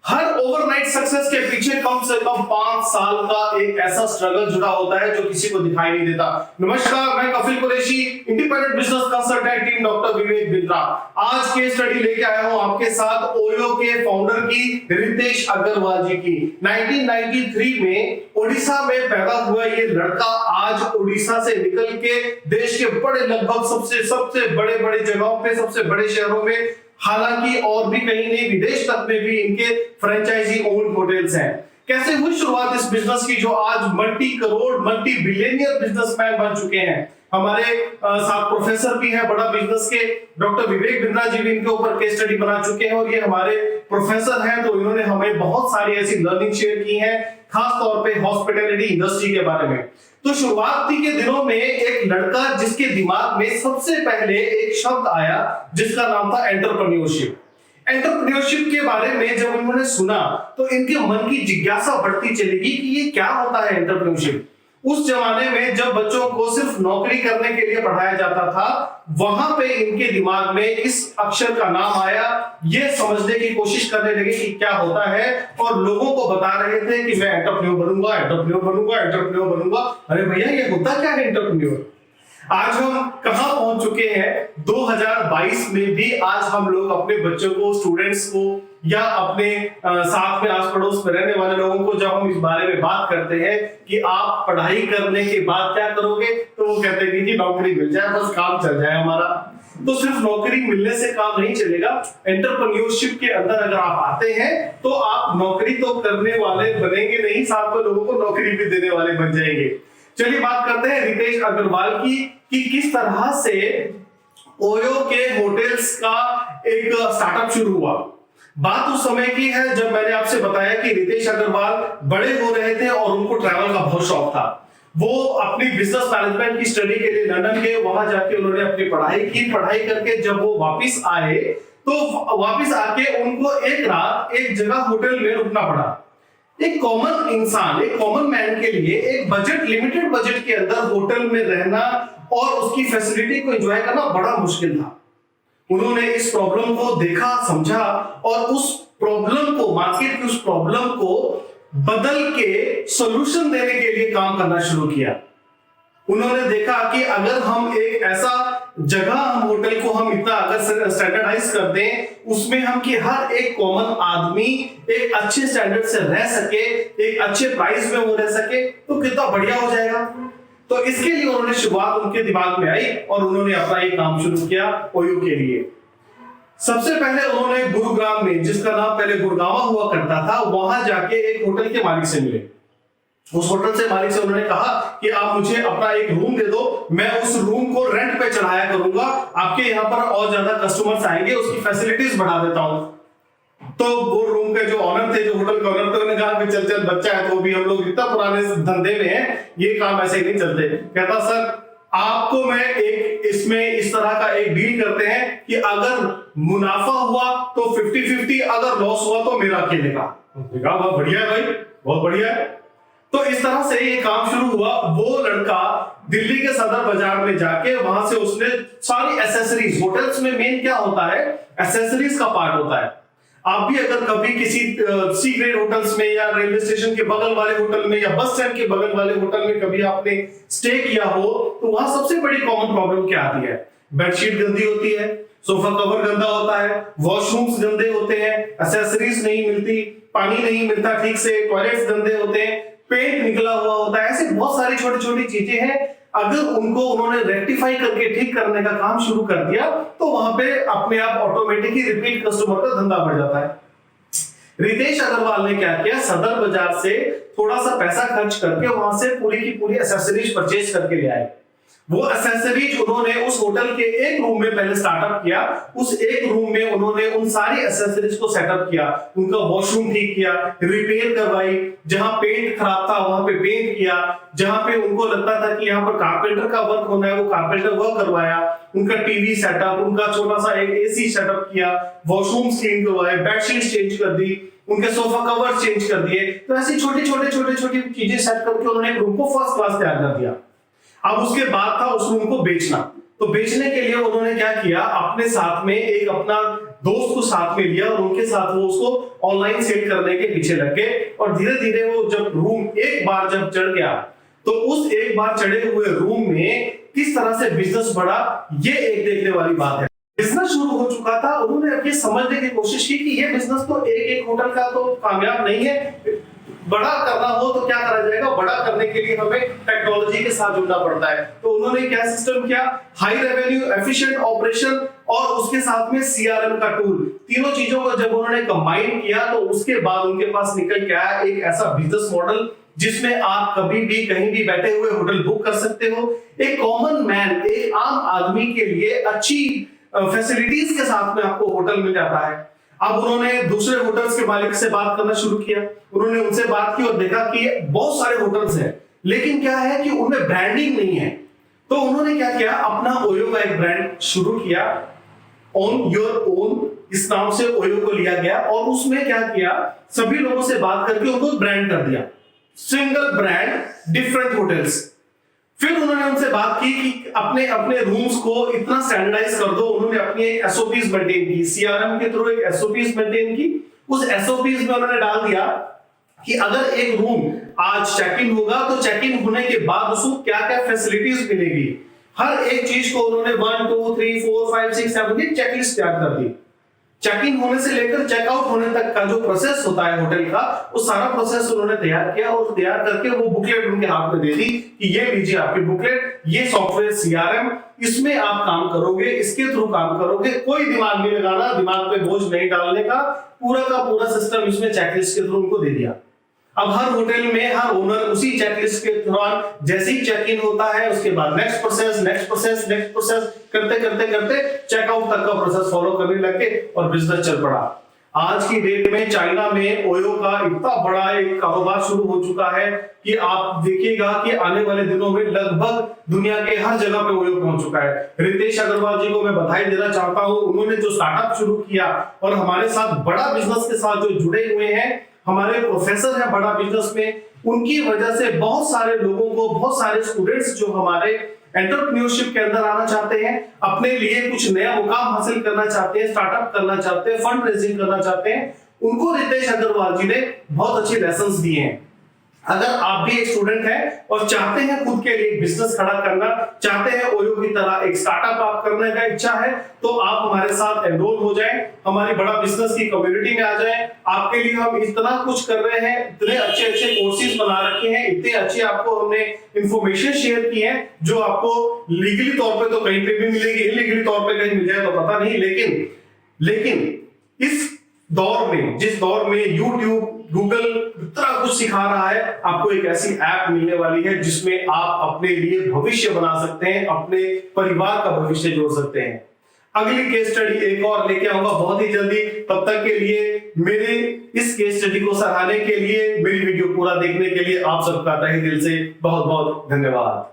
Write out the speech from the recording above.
हर overnight success के पीछे कम से कम 5 साल का एक ऐसा स्ट्रगल जुड़ा होता है जो किसी को दिखाई नहीं देता। नमस्कार, मैं Kapil Qureshi, independent business consultant team doctor Vivek Bindra. आज के स्टडी लेके आया हूं आपके साथ ओयो के फाउंडर की रितेश अग्रवाल जी की। 1993 में ओडिशा में पैदा हुआ ये लड़का आज ओडिशा से निकल के देश के बड़े लगभग सबसे बड़े जगहों पे, सबसे बड़े शहरों में, हालांकि और भी कहीं नहीं, विदेश तक में भी इनके फ्रेंचाइजी ओन होटल्स हैं। कैसे हुई शुरुआत इस बिजनेस की जो आज multi crore multi billionaire businessman बन चुके हैं। हमारे साथ प्रोफेसर भी हैं बड़ा बिजनेस के, डॉक्टर विवेक बिंद्रा जी भी इनके ऊपर केस स्टडी बना चुके हैं और ये हमारे प्रोफेसर हैं, तो इन्होंने हमें बहुत सारी ऐसी लर्निंग शेयर की है, खास तौर पे हॉस्पिटैलिटी इंडस्ट्री के बारे में। तो शुरुआती के दिनों में एक लड़का जिसके दिमाग में सबसे पहले एक शब्द आया जिसका नाम था एंटरप्रेन्योरशिप। एंटरप्रेन्योरशिप के बारे में जब उन्होंने सुना तो इनके मन की जिज्ञासा बढ़ती चलेगी कि ये क्या होता है एंटरप्रेन्योरशिप। उस जमाने में जब बच्चों को सिर्फ नौकरी करने के लिए पढ़ाया जाता था, वहां पे इनके दिमाग में इस अक्षर का नाम आया, ये समझने की कोशिश करने लगे कि क्या होता है और लोगों को बता रहे थे कि मैं एंटरप्रेन्योर बनूंगा, एंटरप्रेन्योर बनूंगा, एंटरप्रेन्योर बनूंगा। अरे भैया, ये होता क्या है एंटरप्रेन्योर? आज हम कहां पहुंच चुके हैं? 2022 में भी आज हम लोग अपने बच्चों को, स्टूडेंट्स को या अपने साथ में आस पड़ोस में रहने वाले लोगों को जब हम इस बारे में बात करते हैं कि आप पढ़ाई करने के बाद क्या करोगे, तो वो कहते हैं कि नौकरी मिल जाए, बस काम चल जाए हमारा। तो सिर्फ नौकरी मिलने से काम नहीं चलेगा। एंटरप्रेन्योरशिप के अंदर अगर आप आते हैं तो आप नौकरी तो करने वाले बनेंगे नहीं, साथ में लोगों को नौकरी भी देने वाले बन जाएंगे। चलिए बात करते हैं रितेश अग्रवाल की कि किस तरह से ओयो के होटल्स का एक स्टार्टअप शुरू हुआ। बात उस समय की है जब मैंने आपसे बताया कि रितेश अग्रवाल बड़े हो रहे थे और उनको ट्रैवल का बहुत शौक था। वो अपनी बिजनेस मैनेजमेंट की स्टडी के लिए लंदन गए, वहां जाके उन्होंने अपनी पढ़ाई की। पढ़ाई करके जब वो वापस आए तो वापस आके उनको एक रात एक जगह होटल में रुकना पड़ा। एक कॉमन इंसान, एक कॉमन मैन के लिए एक बजट, लिमिटेड बजट के अंदर होटल में रहना और उसकी फैसिलिटी को एंजॉय करना बड़ा मुश्किल था। उन्होंने इस प्रॉब्लम को देखा, समझा और उस प्रॉब्लम को, मार्केट की उस प्रॉब्लम को बदल के सॉल्यूशन देने के लिए काम करना शुरू किया। उन्होंने देखा कि अगर हम एक ऐसा जगह, हम होटल को हम इतना अगर स्टैंडर्डाइज कर दें, उसमें हम कि हर एक कॉमन आदमी एक अच्छे स्टैंडर्ड से रह सके, एक अच्छे प्राइस में वो रह सके, तो कितना बढ़िया हो जाएगा। तो इसके लिए उन्होंने शुरुआत उनके दिमाग में आई और उन्होंने अपना एक काम शुरू किया ओयो के लिए। सबसे पहले उन्होंने गुरुग्राम में, जिसका नाम पहले गुड़गावा हुआ करता था, वहां जाके एक होटल के मालिक से मिले। उस होटल से मालिक से उन्होंने कहा कि आप मुझे अपना एक रूम दे दो, मैं उस रूम को रेंट पे चढ़ाया करूंगा, आपके यहाँ पर और ज्यादा कस्टमर्स आएंगे, उसकी फैसिलिटीज बढ़ा देता हूं। तो वो रूम के जो ऑनर थे, जो होटल के ऑनर थे, उन्होंने कहा कि चल बच्चा है तो भी हम लोग इतना पुराने धंधे में हैं, ये काम ऐसे ही नहीं चलते। कहता सर, आपको मैं एक इसमें इस तरह का एक डील करते हैं कि अगर मुनाफा हुआ तो 50-50, अगर लॉस हुआ तो मेरा अकेले का। बहुत बढ़िया है भाई, बहुत बढ़िया है। तो इस तरह से ये काम शुरू हुआ। वो लड़का दिल्ली के सदर बाजार में जाके वहां से उसने सारी एसेसरीज, होटल्स में मेन क्या होता है, एसेसरीज का पार्ट होता है। आप भी अगर कभी किसी सी ग्रेड होटल्स में या रेलवे स्टेशन के बगल वाले होटल में या बस स्टैंड के बगल वाले होटल में कभी आपने स्टे किया हो, तो वहां सबसे बड़ी कॉमन प्रॉब्लम क्या आती है? बेडशीट गंदी होती है, सोफा कवर गंदा होता है, वॉशरूम्स गंदे होते हैं, एसेसरीज नहीं मिलती, पानी नहीं मिलता ठीक से, टॉयलेट्स गंदे होते हैं, पेंट निकला हुआ होता है। ऐसे बहुत सारी छोटी छोटी चीजें हैं। अगर उनको उन्होंने रेक्टिफाई करके ठीक करने का काम शुरू कर दिया तो वहां पे अपने आप ऑटोमेटिकली रिपीट कस्टमर का धंधा बढ़ जाता है। रितेश अग्रवाल ने क्या किया, सदर बाजार से थोड़ा सा पैसा खर्च करके वहां से पूरी की पूरी एसेसरीज परचेज करके ले आए। वो एसेसरीज उन्होंने उस होटल के एक रूम में पहले स्टार्टअप किया। उस एक रूम में उन्होंने उन सारी एसेसरीज को सेटअप किया, उनका वॉशरूम ठीक किया, रिपेयर करवाई, जहां पेंट खराब था वहां पे पेंट किया, जहां पे उनको लगता था कि यहाँ पर कारपेंटर का वर्क होना है वो कारपेंटर वर्क करवाया, उनका टीवी सेटअप, उनका छोटा सा एक एसी सेटअप किया, वॉशरूम क्लीन करवाए, बेडशीट चेंज कर दी, उनके सोफा कवर चेंज कर दिए। तो ऐसी छोटी छोटी चीजें सेट करके उन्होंने एक रूम को फर्स्ट क्लास तैयार कर दिया। अब उसके बाद था उस रूम को बेचना। तो बेचने के लिए उन्होंने क्या किया, अपने साथ में एक अपना दोस्त को साथ में लिया और उनके साथ वो उसको ऑनलाइन सेल करने के पीछे लग गए। और धीरे धीरे वो जब रूम एक बार जब चढ़ गया तो उस एक बार चढ़े हुए रूम में किस तरह से बिजनेस बढ़ा, ये एक देखने वाली बात है। बिजनेस शुरू हो चुका था, उन्होंने अब ये समझने की कोशिश की कि ये बिजनेस तो एक होटल का तो कामयाब नहीं है, बड़ा करना हो तो क्या करा जाएगा। बड़ा करने के लिए हमें टेक्नोलॉजी के साथ जुड़ना पड़ता है। तो उन्होंने क्या सिस्टम किया, हाई रेवेन्यू, एफिशिएंट ऑपरेशन और उसके साथ में सीआरएम का टूल, तीनों चीजों को जब उन्होंने कंबाइन किया तो उसके बाद उनके पास निकल के आया एक ऐसा बिजनेस मॉडल जिसमें आप कभी भी कहीं भी बैठे हुए होटल बुक कर सकते हो। एक कॉमन मैन, एक आम आदमी के लिए अच्छी फैसिलिटीज के साथ में आपको होटल मिल जाता है। अब उन्होंने दूसरे होटल्स के मालिक से बात करना शुरू किया, उन्होंने उनसे बात की और देखा कि बहुत सारे होटल्स हैं लेकिन क्या है कि उनमें ब्रांडिंग नहीं है। तो उन्होंने क्या किया, अपना ओयो का एक ब्रांड शुरू किया, ऑन योर ओन, इस नाम से ओयो को लिया गया। और उसमें क्या किया, सभी लोगों से बात करके उनको ब्रांड कर दिया, सिंगल ब्रांड, डिफरेंट होटल्स। फिर उन्होंने उनसे बात की कि अपने अपने रूम्स को इतना स्टैंडर्डाइज कर दो। उन्होंने अपनी एक एसओपीज मेंटेन की, सीआरएम के थ्रू एक एसओपीज मेंटेन की। उस एसओपीज में उन्होंने डाल दिया कि अगर एक रूम आज चेक इन होगा तो चेक इन होने के बाद उसको क्या क्या फैसिलिटीज मिलेगी, हर एक चीज को उन्होंने 1 2 3 4 5 6 7 की चेकलिस्ट तैयार कर दी। चेक इन होने से लेकर चेकआउट होने तक का जो प्रोसेस होता है होटल का, वो सारा प्रोसेस उन्होंने तैयार किया और तैयार करके वो बुकलेट उनके हाथ में दे दी कि ये लीजिए आपकी बुकलेट, ये सॉफ्टवेयर सीआरएम, इसमें आप काम करोगे, इसके थ्रू काम करोगे, कोई दिमाग नहीं लगाना, दिमाग पे बोझ नहीं डालने का, पूरा का पूरा सिस्टम इसमें चेकलिस्ट के थ्रू उनको दे दिया। अब हर होटल में हर ओनर उसी चेकलिस्ट के दौरान जैसे ही चेक इन होता है उसके बाद नेक्स्ट प्रोसेस करते करते करते चेकआउट तक का प्रोसेस फॉलो करने लगे और बिजनेस चल पड़ा। आज की डेट में चाइना में ओयो का इतना बड़ा एक कारोबार शुरू हो चुका है कि आप देखिएगा कि आने वाले दिनों में लगभग दुनिया के हर जगह पे ओयो पहुंच चुका है। रितेश अग्रवाल जी को मैं बधाई देना चाहता हूं, उन्होंने जो स्टार्टअप शुरू किया और हमारे साथ बड़ा बिजनेस के साथ जो जुड़े हुए हैं, हमारे प्रोफेसर हैं बड़ा बिजनेस में, उनकी वजह से बहुत सारे लोगों को, बहुत सारे स्टूडेंट्स जो हमारे एंटरप्रेन्योरशिप के अंदर आना चाहते हैं, अपने लिए कुछ नया मुकाम हासिल करना चाहते हैं, स्टार्टअप करना चाहते हैं, फंड रेजिंग करना चाहते हैं, उनको रितेश अग्रवाल जी ने बहुत अच्छे लेसन्स दिए हैं। अगर आप भी एक स्टूडेंट हैं और चाहते हैं खुद के लिए बिजनेस खड़ा करना, चाहते हैं ओयो की तरह एक स्टार्टअप आप करने का इच्छा है, तो आप हमारे साथ एनरोल हो जाएं, हमारी बड़ा बिजनेस की कम्युनिटी में आ जाएं। आपके लिए हम इतना कुछ कर रहे हैं, इतने अच्छे अच्छे कोर्सेज बना रखे हैं, इतने अच्छे आपको हमने इंफॉर्मेशन शेयर की है जो आपको लीगली तौर पे तो कहीं पे भी मिलेगी, इलीगली तौर पे कहीं मिल जाए तो पता नहीं, लेकिन इस दौर में, जिस दौर में YouTube, गूगल इतना कुछ सिखा रहा है, आपको एक ऐसी ऐप मिलने वाली है जिसमें आप अपने लिए भविष्य बना सकते हैं, अपने परिवार का भविष्य जोड़ सकते हैं। अगली केस स्टडी एक और लेके आऊंगा बहुत ही जल्दी। तब तक के लिए मेरे इस केस स्टडी को सराहने के लिए, मेरी वीडियो पूरा देखने के लिए आप सबका तहे दिल से बहुत बहुत धन्यवाद।